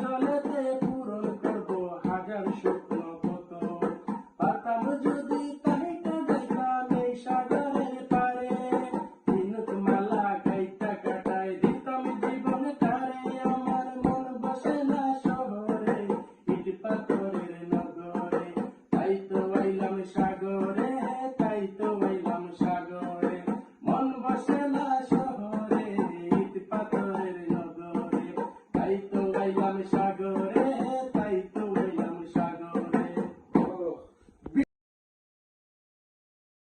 জলেতে পূরণ করব হাজার শুকনো কত। পারতাম যদি তাহিকা যাইতাম এই সাগরের পারে, ঝিনুক মালা গাইতা কাটাই দিতাম জীবন কারে। আমার মন বসে না শহরে, ইট পাথরের নগরে, তাই তো আইলাম সাগরে, তাই তো আইলাম সাগরে। মন বসে না শহরে, ইট পাথরের নগরে, তাই তো আইলাম সাগরে।